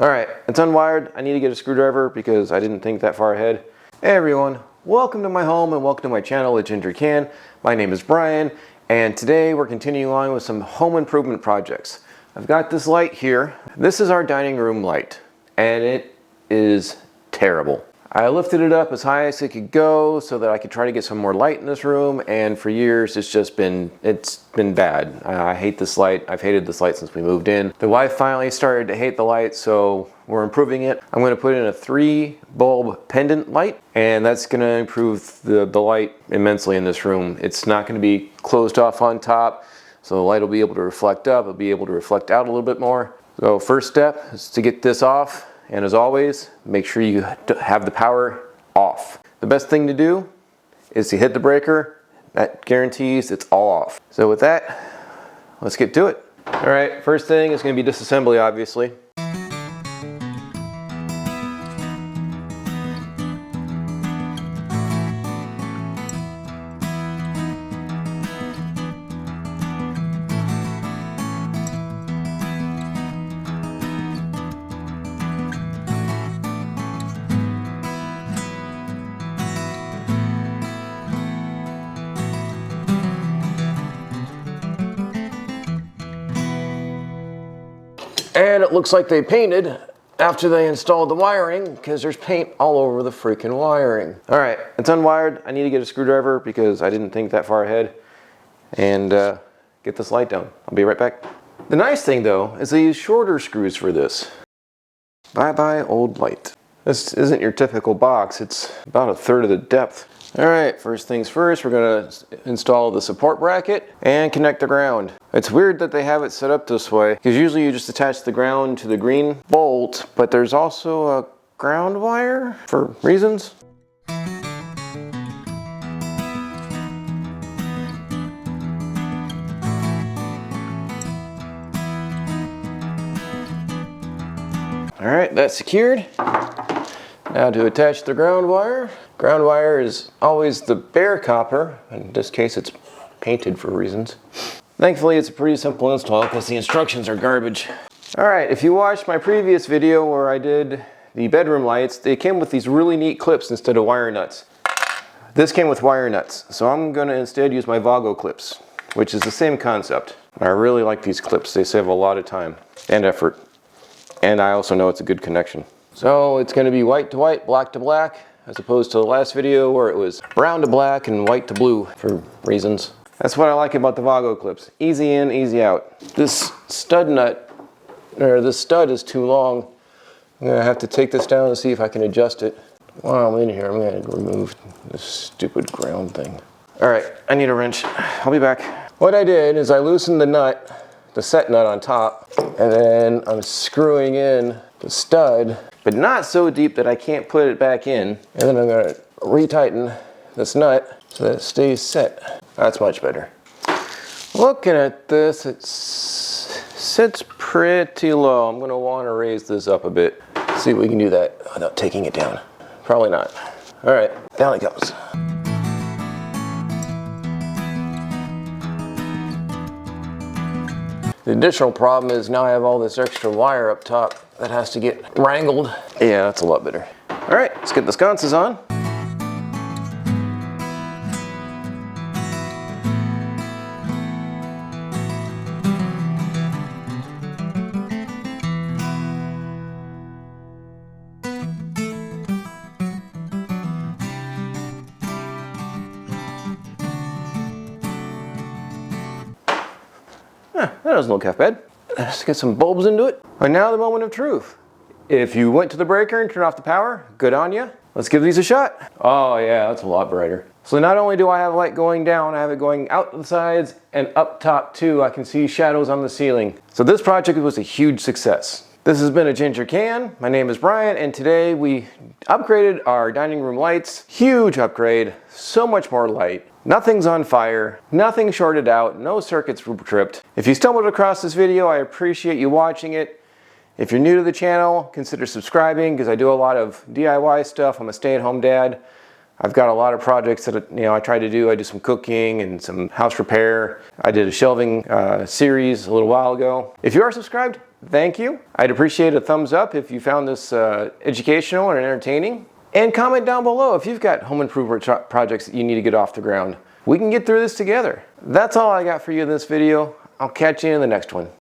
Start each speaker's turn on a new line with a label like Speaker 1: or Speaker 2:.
Speaker 1: Alright, it's unwired. I need to get a screwdriver because I didn't think that far ahead. Hey everyone, welcome to my home and welcome to my channel, A Ginger Can. My name is Brian, and today we're continuing on with some home improvement projects. I've got this light here. This is our dining room light, and it is terrible. I lifted it up as high as it could go so that I could try to get some more light in this room, and for years it's been bad. I hate this light. I've hated this light since we moved in. The wife finally started to hate the light, so we're improving it. I'm going to put in a 3-bulb pendant light, and that's going to improve the light immensely in this room. It's not going to be closed off on top, so the light will be able to reflect up. It'll be able to reflect out a little bit more. So first step is to get this off. And as always, make sure you have the power off. The best thing to do is to hit the breaker. That guarantees it's all off. So with that, let's get to it. All right, first thing is going to be disassembly, obviously. And it looks like they painted after they installed the wiring because there's paint all over the freaking wiring. All right, it's unwired. I need to get a screwdriver because I didn't think that far ahead and get this light down. I'll be right back. The nice thing though is they use shorter screws for this. Bye-bye old light. This isn't your typical box. It's about 1/3 of the depth. All right, first things first, we're gonna install the support bracket and connect the ground. It's weird that they have it set up this way, because usually you just attach the ground to the green bolt, but there's also a ground wire for reasons. All right, that's secured. Now to attach the ground wire. Ground wire is always the bare copper. In this case, it's painted for reasons. Thankfully, it's a pretty simple install because the instructions are garbage. All right, if you watched my previous video where I did the bedroom lights, they came with these really neat clips instead of wire nuts. This came with wire nuts, so I'm gonna instead use my Vago clips, which is the same concept. I really like these clips. They save a lot of time and effort. And I also know it's a good connection. So it's going to be white to white, black to black, as opposed to the last video where it was brown to black and white to blue for reasons. That's what I like about the Vago clips. Easy in, easy out. This stud nut, or this stud is too long. I'm going to have to take this down and see if I can adjust it. While I'm in here, I'm going to remove this stupid ground thing. All right, I need a wrench. I'll be back. What I did is I loosened the nut, the set nut on top, and then I'm screwing in the stud, but not so deep that I can't put it back in. And then I'm gonna retighten this nut so that it stays set. That's much better. Looking at this, it sits pretty low. I'm gonna wanna raise this up a bit. See if we can do that without taking it down. Probably not. All right, down it goes. The additional problem is now I have all this extra wire up top that has to get wrangled. Yeah, that's a lot better. All right, let's get the sconces on. That doesn't look half bad. Let's get some bulbs into it. And now the moment of truth. If you went to the breaker and turned off the power, good on you. Let's give these a shot. Oh yeah, that's a lot brighter. So not only do I have light going down, I have it going out the sides and up top too. I can see shadows on the ceiling. So this project was a huge success. This has been A Ginger Can. My name is Brian, and today we upgraded our dining room lights. Huge upgrade, so much more light. Nothing's on fire, nothing shorted out, no circuits were tripped. If you stumbled across this video, I appreciate you watching it. If you're new to the channel, consider subscribing because I do a lot of DIY stuff. I'm a stay-at-home dad. I've got a lot of projects that I try to do. I do some cooking and some house repair. I did a shelving series a little while ago. If you are subscribed, thank you. I'd appreciate a thumbs up if you found this educational and entertaining. And comment down below if you've got home improvement projects that you need to get off the ground. We can get through this together. That's all I got for you in this video. I'll catch you in the next one.